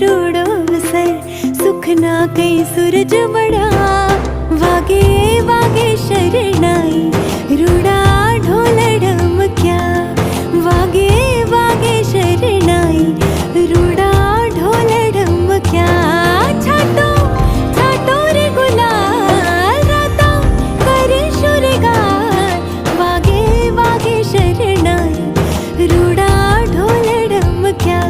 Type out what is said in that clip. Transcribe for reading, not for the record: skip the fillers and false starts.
रूडो sir सुखना कई सूरज मड़ा वागे वागे शरणाई रूडा ढोल ढमक्या वागे वागे शरणाई रूडा ढोल ढमक्या छाटो छाटो रे गुलाल राता करे शुरगार वागे वागे शरणाई रूडा ढोल ढमक्या